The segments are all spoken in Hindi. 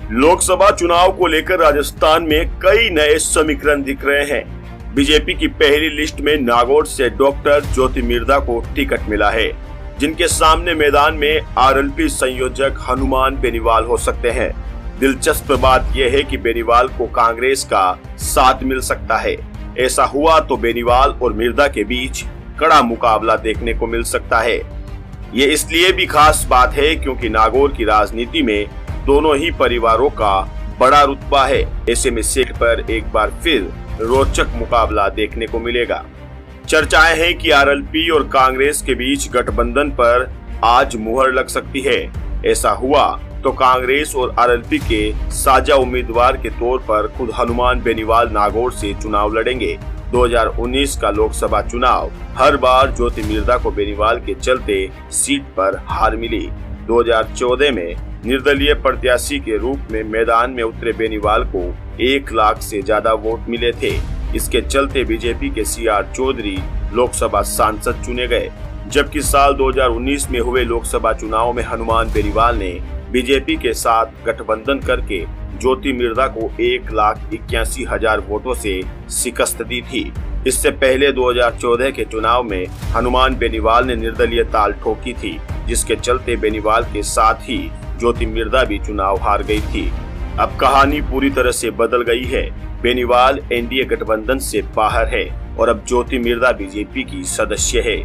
लोकसभा चुनाव को लेकर राजस्थान में कई नए समीकरण दिख रहे हैं। बीजेपी की पहली लिस्ट में नागौर से डॉक्टर ज्योति मिर्धा को टिकट मिला है, जिनके सामने मैदान में आरएलपी संयोजक हनुमान बेनीवाल हो सकते हैं। दिलचस्प बात यह है कि बेनीवाल को कांग्रेस का साथ मिल सकता है। ऐसा हुआ तो बेनीवाल और मिर्धा के बीच कड़ा मुकाबला देखने को मिल सकता है। ये इसलिए भी खास बात है क्योंकि नागौर की राजनीति में दोनों ही परिवारों का बड़ा रुतबा है। ऐसे में सीट पर एक बार फिर रोचक मुकाबला देखने को मिलेगा। चर्चाएं हैं कि आरएलपी और कांग्रेस के बीच गठबंधन पर आज मुहर लग सकती है। ऐसा हुआ तो कांग्रेस और आरएलपी के साझा उम्मीदवार के तौर पर खुद हनुमान बेनीवाल नागौर से चुनाव लड़ेंगे। 2019 का लोकसभा चुनाव हर बार ज्योति मिर्धा को बेनीवाल के चलते सीट पर हार मिली। 2014 में निर्दलीय प्रत्याशी के रूप में मैदान में उतरे बेनीवाल को 1 लाख से ज्यादा वोट मिले थे। इसके चलते बीजेपी के सीआर चौधरी लोकसभा सांसद चुने गए, जबकि साल 2019 में हुए लोकसभा चुनाव में हनुमान बेनीवाल ने बीजेपी के साथ गठबंधन करके ज्योति मिर्धा को 1,81,000 वोटों से शिकस्त दी थी। इससे पहले 2014 के चुनाव में हनुमान बेनीवाल ने निर्दलीय ताल ठोकी थी, जिसके चलते बेनीवाल के साथ ही ज्योति मिर्धा भी चुनाव हार गई थी। अब कहानी पूरी तरह से बदल गई है। बेनीवाल एनडीए गठबंधन से बाहर है और अब ज्योति मिर्धा बीजेपी की सदस्य है।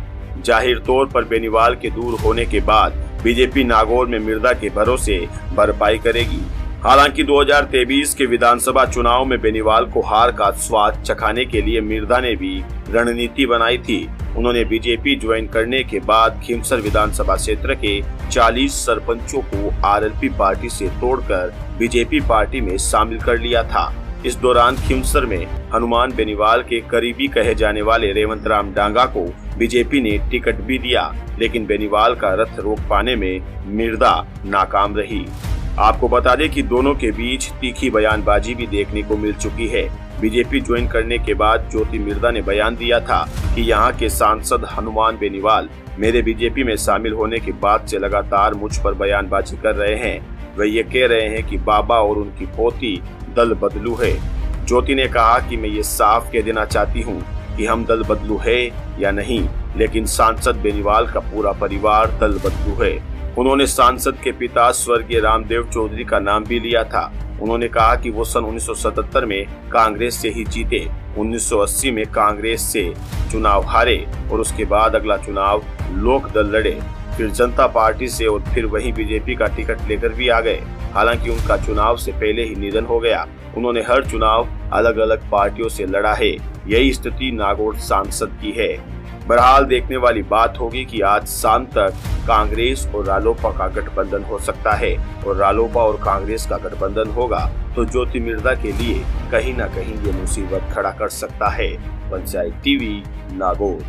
जाहिर तौर पर बेनीवाल के दूर होने के बाद बीजेपी नागौर में मिर्धा के भरोसे भरपाई करेगी। हालांकि 2023 के विधानसभा चुनाव में बेनीवाल को हार का स्वाद चखाने के लिए मिर्धा ने भी रणनीति बनाई थी। उन्होंने बीजेपी ज्वाइन करने के बाद खीमसर विधानसभा क्षेत्र के 40 सरपंचों को आरएलपी पार्टी से तोड़कर बीजेपी पार्टी में शामिल कर लिया था। इस दौरान खीमसर में हनुमान बेनीवाल के करीबी कहे जाने वाले रेवंत राम डांगा को बीजेपी ने टिकट भी दिया, लेकिन बेनीवाल का रथ रोक पाने में मिर्धा नाकाम रही। आपको बता दें कि दोनों के बीच तीखी बयानबाजी भी देखने को मिल चुकी है। बीजेपी ज्वाइन करने के बाद ज्योति मिर्धा ने बयान दिया था कि यहाँ के सांसद हनुमान बेनीवाल मेरे बीजेपी में शामिल होने के बाद से लगातार मुझ पर बयानबाजी कर रहे हैं। वे ये कह रहे हैं कि बाबा और उनकी पोती दल बदलू है। ज्योति ने कहा कि मैं ये साफ कह देना चाहती हूँ कि हम दल बदलू है या नहीं, लेकिन सांसद बेनीवाल का पूरा परिवार दल बदलू है। उन्होंने सांसद के पिता स्वर्गीय रामदेव चौधरी का नाम भी लिया था। उन्होंने कहा कि वो सन 1977 में कांग्रेस से ही जीते, 1980 में कांग्रेस से चुनाव हारे और उसके बाद अगला चुनाव लोक दल लड़े, फिर जनता पार्टी से और फिर वहीं बीजेपी का टिकट लेकर भी आ गए। हालांकि उनका चुनाव से पहले ही निधन हो गया। उन्होंने हर चुनाव अलग अलग पार्टियों से लड़ा है। यही स्थिति नागौर सांसद की है। बहरहाल देखने वाली बात होगी कि आज शाम तक कांग्रेस और रालोपा का गठबंधन हो सकता है, और रालोपा और कांग्रेस का गठबंधन होगा तो ज्योति मिर्धा के लिए कहीं न कहीं ये मुसीबत खड़ा कर सकता है। पंचायत टीवी नागौर।